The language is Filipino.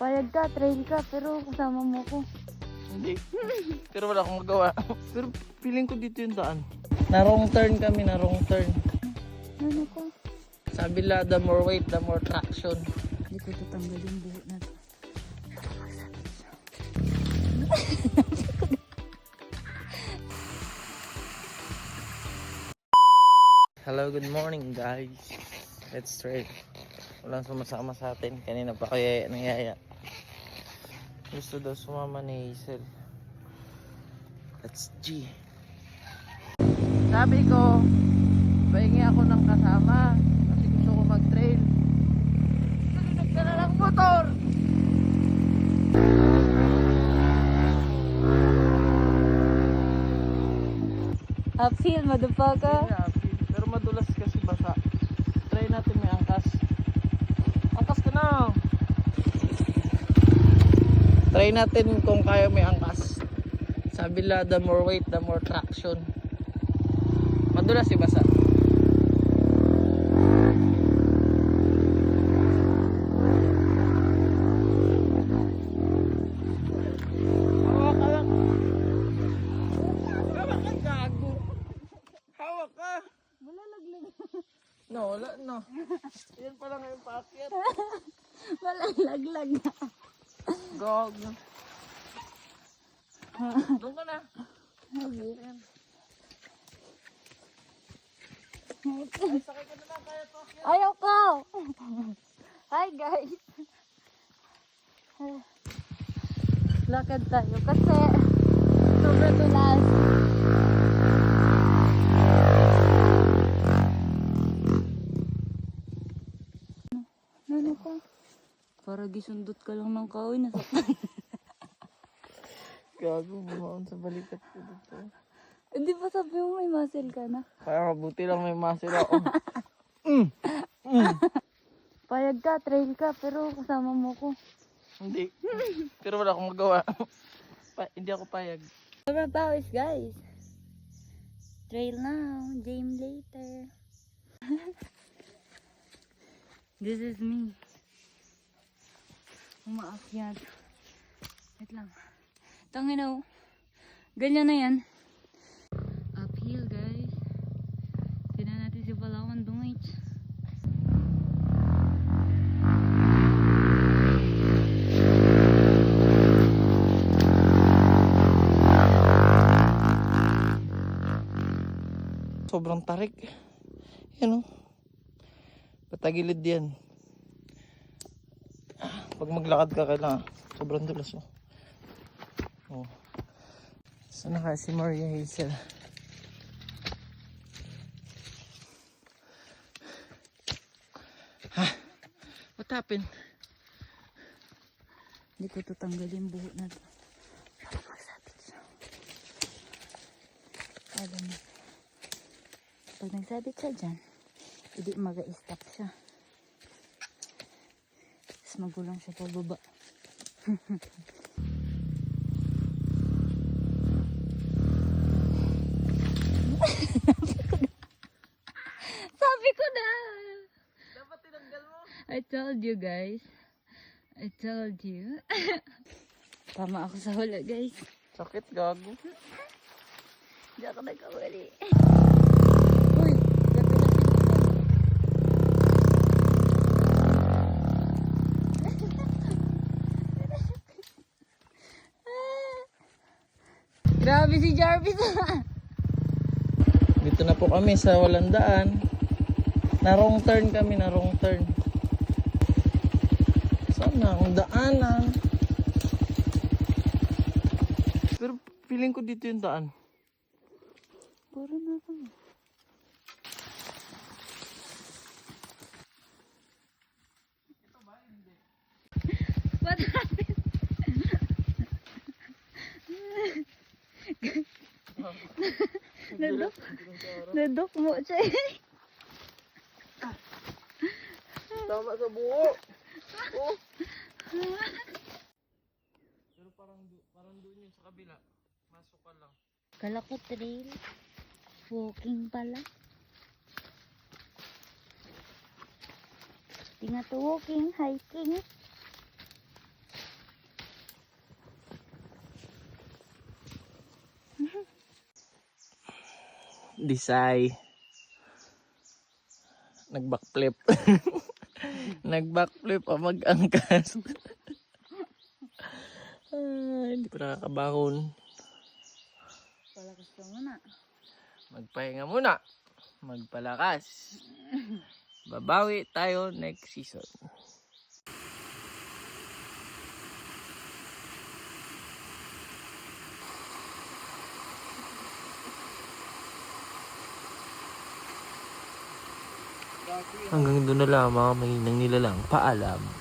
Payag ka, trail ka, pero kasama mo ko. Hindi. Pero wala akong magawa. Pero feeling ko dito yung daan. Na wrong turn kami, na wrong turn. Ano ko? Sabi la, the more weight, the more traction. Hindi ko tatanggal yung buhok na to. Hello, good morning guys. Let's trail. Walang sumasama sa atin. Kanina pa kaya nangyaya. Gusto daw sumama ni Hazel. Let's G. Sabi ko, pahingi ako ng kasama kasi gusto ko mag-trail. Nagdag ka na lang motor! Uphill, motherfucker. Pero madulas kasi basa. Try natin may angkas. Angkas ka na! Try natin kung kaya may angkas. Sabi la, the more weight, the more traction. Madulas si basa. Hawak ka lang. Hawak ka, gago. Hawak ka. Wala laglag. No, wala no. Yan pala ngayon paakyat. Wala laglag na. Gago. Doon ka na. Ayan. Ay, sakay ka na lang, kaya paakyat. Ayaw ko! Hi guys! Lakad tayo kasi sobrang tulas. Ano ka? Para gisundot ka lang ng kahoy na sa Gago, bumaon sa balikat ko dito. Hindi ba sabi mo may muscle ka na? Kaya mabuti lang may muscle ako. Payag ka, trail ka, pero kasama mo ko. Hindi. Pero wala akong magawa. Hindi ako payag. Sobrang pawis guys. Trail now, game later. This is me. Umaakyat. Wait lang. Tangina oh. Ganyan na yan. Uphill guys. Tignan natin si Palawan Dungit. Sobrang tarik. Yan o. Patagilid yan. Pag maglakad ka kailangan. Sobrang dulas o. Oh. Saan na kaya si Maria Hazel? Ha? What happened? Hindi ko tatanggal yung buhok na to. Para magsabit siya. Alam mo. Pag nagsabit siya dyan, hindi mag-a-stop siya. Tapos magulang siya pababa. Sabi ko na! Dapat tinanggal mo. I told you guys. I told you. Tama ako sa hula guys. Sakit, gago. Hindi ako nagkawali. Uy, gabi na Grabe si Jarvis. Dito na po kami sa walang daan. Na wrong turn kami, na wrong turn. Saan na ang daanan? Pero feeling ko dito yung daan. Puro na ako. What happened? Nadok mo siya eh. Tama sa buho. Oh. Pero parang doon yun sa kabila. Masok ka lang. Kala ko trail. Walking pala. Di nga to walking, hiking. Desai. Nag-backflip. Nag-backflip o mag-angkas. Ay, hindi pa nakakabangon. Palakas ka muna. Magpahinga muna. Magpalakas. Babawi tayo next season. Hanggang doon na lang mga mahinang nila lang. Paalam.